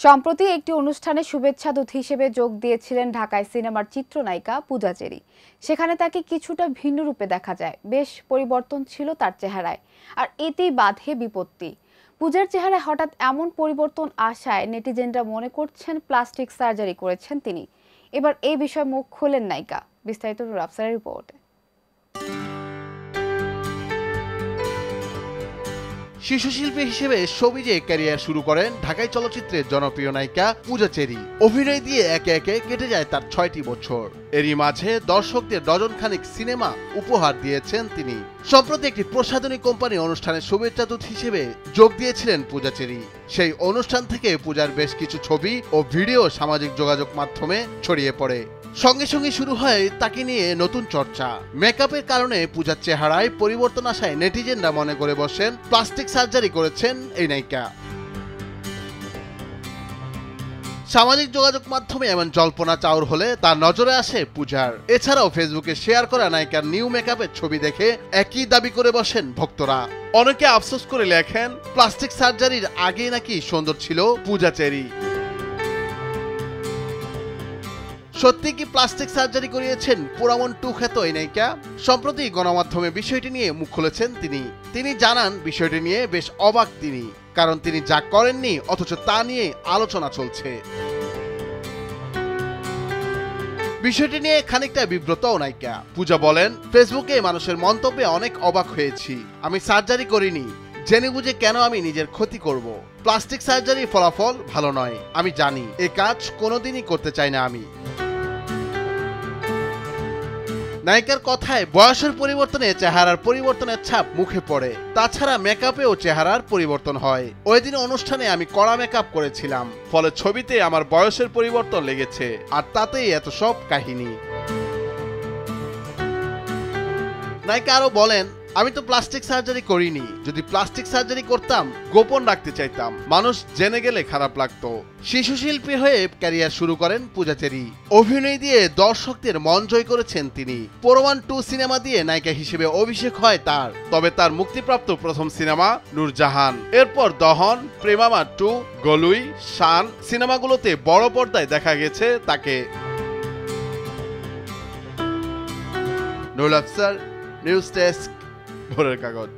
সম্প্রতি একটি অনুষ্ঠানে শুভেচ্ছা দূত হিসেবে যোগ দিয়েছিলেন ঢাকায় সিনেমার চিত্রনায়িকা পূজা চেরি। সেখানে তাকে কিছুটা ভিন্ন রূপে দেখা যায়, বেশ পরিবর্তন ছিল তার চেহারায়। আর এতেই বাধে বিপত্তি। পূজার চেহারায় হঠাৎ এমন পরিবর্তন আসায় নেটিজেনরা মনে করছেন প্লাস্টিক সার্জারি করেছেন তিনি। এবার এই বিষয়ে মুখ খোলেন নায়িকা। বিস্তারিত রাফসারের রিপোর্টে। শিশুশিল্পী হিসেবে শোবিজে ক্যারিয়ার শুরু করেন ঢাকাই চলচ্চিত্রের জনপ্রিয় নায়িকা পূজা চেরি। অভিনয় দিয়ে একে একে কেটে যায় তার ৬টি বছর। এরই মাঝে দর্শকদের ডজনখানিক সিনেমা উপহার দিয়েছেন তিনি। সম্প্রতি একটি প্রসাধনী কোম্পানি অনুষ্ঠানে শুভেচ্ছা দূত হিসেবে যোগ দিয়েছিলেন পূজা চেরি। সেই অনুষ্ঠান থেকে পূজার বেশ কিছু ছবি ও ভিডিও সামাজিক যোগাযোগ মাধ্যমে ছড়িয়ে পড়ে। সঙ্গে সঙ্গে শুরু হয় তাকে নিয়ে নতুন চর্চা। মেকআপের কারণে পূজার চেহারায় পরিবর্তন আসায় নেটিজেনরা মনে করে বসেন প্লাস্টিক সার্জারি করেছেন এই নায়িকা। সামাজিক যোগাযোগ মাধ্যমে এমন জল্পনা চাউর হলে তার নজরে আসে পূজার। এছাড়াও ফেসবুকে শেয়ার করা নায়িকার নিউ মেকআপের ছবি দেখে একই দাবি করে বসেন ভক্তরা। অনেকে আফসোস করে লেখেন প্লাস্টিক সার্জারির আগে নাকি সুন্দর ছিল পূজা চেরি। সত্যি কি প্লাস্টিক সার্জারি করিয়েছেন পোড়ামন 2 খ্যাত এই নায়িকা? সম্প্রতি গণমাধ্যমে বিষয়টি নিয়ে মুখ খুলেছেন তিনি জানান বিষয়টি নিয়ে বেশ অবাক তিনি, কারণ তিনি যা করেননি অথচ তা নিয়ে আলোচনা চলছে। বিষয়টি নিয়ে খানিকটা বিব্রতও নায়িকা। পূজা বলেন, ফেসবুকে মানুষের মন্তব্যে অনেক অবাক হয়েছি। আমি সার্জারি করিনি, জেনে বুঝে কেন আমি নিজের ক্ষতি করব। প্লাস্টিক সার্জারির ফলাফল ভালো নয়, আমি জানি। এ কাজ কোনোদিনই করতে চাই না আমি। নায়িকার কথায় বয়সের পরিবর্তনে চেহারার পরিবর্তনের ছাপ মুখে পড়ে। তাছাড়া মেকআপেও চেহারার পরিবর্তন হয়। ওই দিন অনুষ্ঠানে আমি কড়া মেকআপ করেছিলাম, ফলে ছবিতে আমার বয়সের পরিবর্তন লেগেছে, আর তাতেই এত সব কাহিনী। নায়িকা আরো বলেন, আমি তো প্লাস্টিক সার্জারি করিনি। যদি প্লাস্টিক সার্জারি করতাম গোপন রাখতে চাইতাম, মানুষ জেনে গেলে খারাপ লাগতো। শিশু শিল্পী হয়ে ক্যারিয়ার শুরু করেন পূজা চেরি। অভিনয় দিয়ে দর্শকদের মন জয় করেছেন তিনি। পোড়ামন 2 সিনেমা দিয়ে নায়িকা হিসেবে অভিষেক হয় তার। তবে তার মুক্তিপ্রাপ্ত প্রথম সিনেমা নূরজাহান, এরপর দহন, প্রেমামা 2, গলুই, শান সিনেমাগুলোতে বড় পর্দায় দেখা গেছে তাকে। নুরুল আফসার, নিউজ ডেস্ক, ভোরের কাগজ।